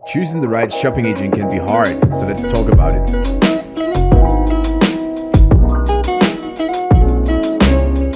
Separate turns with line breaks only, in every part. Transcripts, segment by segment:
Choosing the right shopping agent can be hard, so let's talk about it.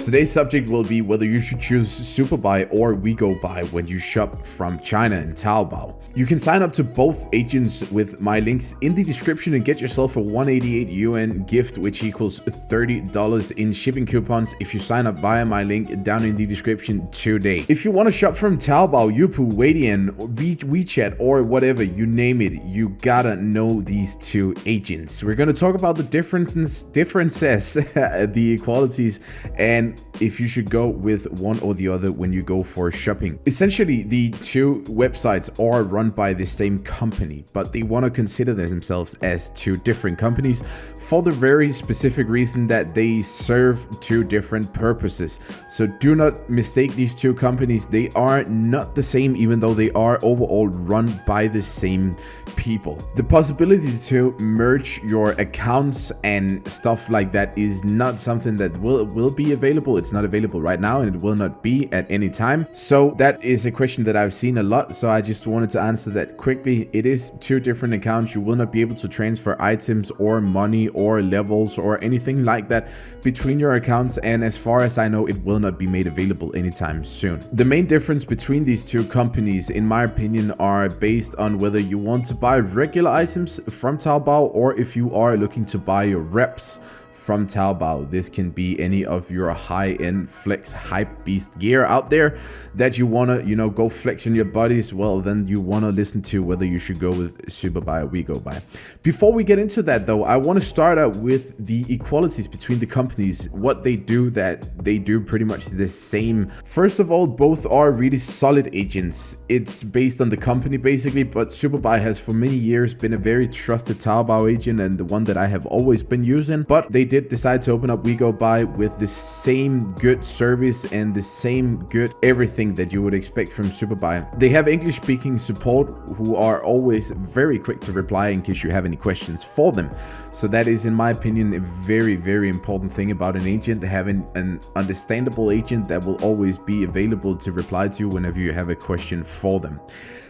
Today's subject will be whether you should choose SUPERBUY or WEGOBUY when you shop from China and Taobao. You can sign up to both agents with my links in the description and get yourself a 188 yuan gift, which equals $30 in shipping coupons if you sign up via my link down in the description today. If you want to shop from Taobao, Youpu, Weidian, WeChat, or whatever, you name it, you gotta know these two agents. We're gonna talk about the differences, the qualities, and if you should go with one or the other when you go for shopping. Essentially, the two websites are run by the same company, but they want to consider themselves as two different companies for the very specific reason that they serve two different purposes. So do not mistake these two companies. They are not the same, even though they are overall run by the same people. The possibility to merge your accounts and stuff like that is not something that will be available. It's not available right now, and it will not be at any time. So that is a question that I've seen a lot, so I just wanted to answer that quickly. It is two different accounts. You will not be able to transfer items or money or levels or anything like that between your accounts, and as far as I know, it will not be made available anytime soon. The main difference between these two companies, in my opinion, are based on whether you want to buy regular items from Taobao or if you are looking to buy your reps from Taobao. This can be any of your high-end flex hype beast gear out there that you want to, go flex in your bodies. Well, then you want to listen to whether you should go with SUPERBUY or WEGOBUY. Before we get into that though, I want to start out with the equalities between the companies, what they do that they do pretty much the same. First of all, both are really solid agents. It's based on the company basically, but SUPERBUY has for many years been a very trusted Taobao agent and the one that I have always been using, but they did decide to open up WEGOBUY with the same good service and the same good everything that you would expect from SUPERBUY. They have English speaking support who are always very quick to reply in case you have any questions for them. So that is, in my opinion, a very, very important thing about an agent, having an understandable agent that will always be available to reply to you whenever you have a question for them.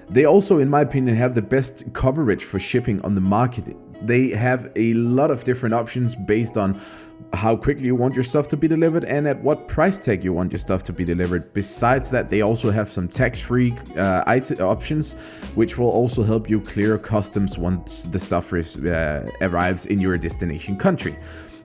They also, in my opinion, have the best coverage for shipping on the market. They have a lot of different options based on how quickly you want your stuff to be delivered and at what price tag you want your stuff to be delivered. Besides that, they also have some tax-free options, which will also help you clear customs once the stuff arrives in your destination country.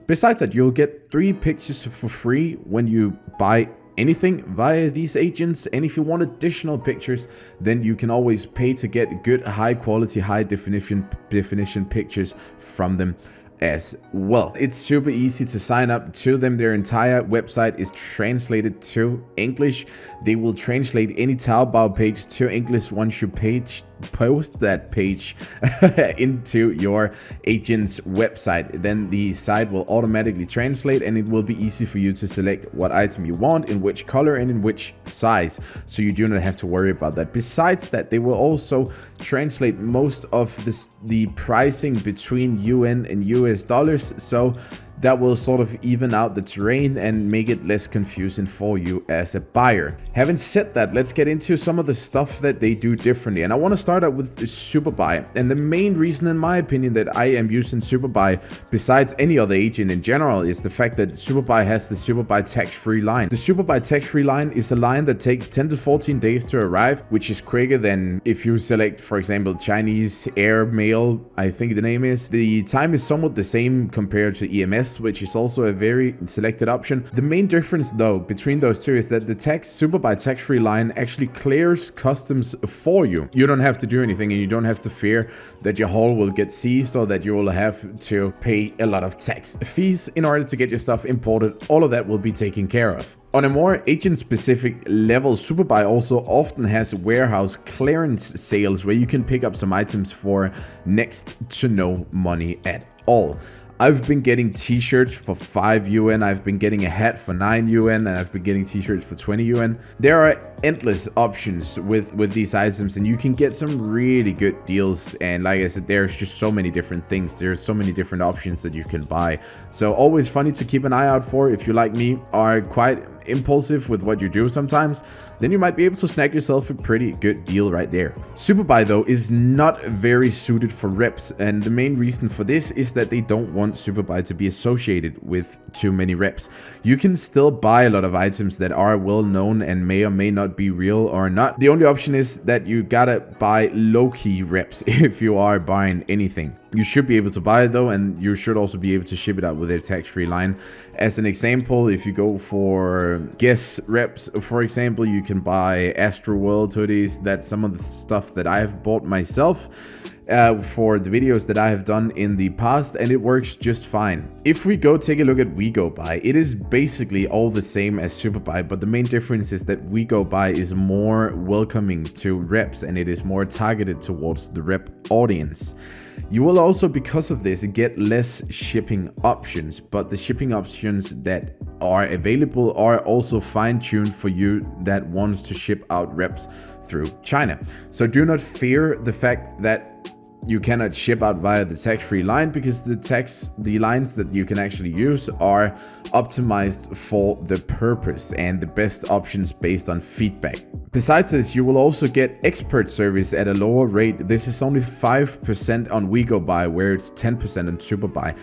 Besides that, you'll get 3 pictures for free when you buy anything via these agents, and if you want additional pictures, then you can always pay to get good, high quality, high definition pictures from them as well. It's super easy to sign up to them. Their entire website is translated to English. They will translate any Taobao page to English once you post that page into your agent's website. Then the site will automatically translate, and it will be easy for you to select what item you want, in which color and in which size, so you do not have to worry about that. Besides that, they will also translate most of the pricing between UN and US dollars, so that will sort of even out the terrain and make it less confusing for you as a buyer. Having said that, let's get into some of the stuff that they do differently. And I want to start out with SUPERBUY. And the main reason, in my opinion, that I am using SUPERBUY besides any other agent in general is the fact that SUPERBUY has the SUPERBUY tax-free line. The SUPERBUY tax-free line is a line that takes 10 to 14 days to arrive, which is quicker than if you select, for example, Chinese Air Mail, I think the name is. The time is somewhat the same compared to EMS, which is also a very selected option. The main difference though between those two is that the SUPERBUY tax-free line actually clears customs for you. You don't have to do anything, and you don't have to fear that your haul will get seized or that you will have to pay a lot of tax fees in order to get your stuff imported. All of that will be taken care of. On a more agent-specific level, SUPERBUY also often has warehouse clearance sales where you can pick up some items for next to no money at all. I've been getting t-shirts for 5 UN, I've been getting a hat for 9 UN, and I've been getting t-shirts for 20 UN. There are endless options with these items, and you can get some really good deals. And like I said, there's just so many different things. There's so many different options that you can buy. So always funny to keep an eye out for. If you, like me, are quite impulsive with what you do sometimes, then you might be able to snag yourself a pretty good deal right there. SUPERBUY though is not very suited for reps, and the main reason for this is that they don't want SUPERBUY to be associated with too many reps. You can still buy a lot of items that are well known and may or may not be real or not. The only option is that you gotta buy low-key reps if you are buying anything. You should be able to buy it though, and you should also be able to ship it out with a tax-free line. As an example, if you go for Guess reps, for example, you can buy Astro World hoodies. That's some of the stuff that I have bought myself for the videos that I have done in the past, and it works just fine. If we go take a look at WeGoBuy, it is basically all the same as SUPERBUY, but the main difference is that WeGoBuy is more welcoming to reps, and it is more targeted towards the rep audience. You will also, because of this, get less shipping options, but the shipping options that are available are also fine-tuned for you that wants to ship out reps through China. So do not fear the fact that you cannot ship out via the tax-free line, because the lines that you can actually use are optimized for the purpose and the best options based on feedback. Besides this, you will also get expert service at a lower rate. This is only 5% on WeGoBuy, where it's 10% on SUPERBUY.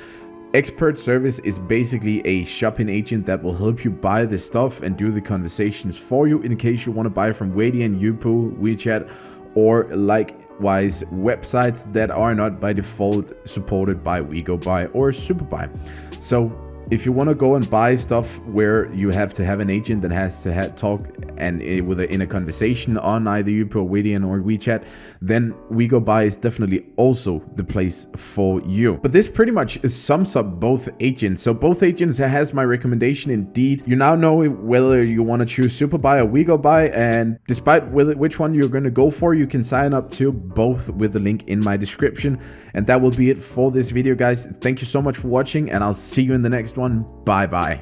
Expert service is basically a shopping agent that will help you buy the stuff and do the conversations for you in case you want to buy from Wadian, Youpo, WeChat, or likewise websites that are not by default supported by WeGoBuy or SUPERBUY. So if you want to go and buy stuff where you have to have an agent that has to talk and in a conversation on either Youpo, Wadian, or WeChat, then WeGoBuy is definitely also the place for you. But this pretty much sums up both agents. So both agents has my recommendation indeed. You now know whether you want to choose SUPERBUY or WeGoBuy, and despite which one you're going to go for, you can sign up to both with the link in my description. And that will be it for this video, guys. Thank you so much for watching, and I'll see you in the next one. Bye bye.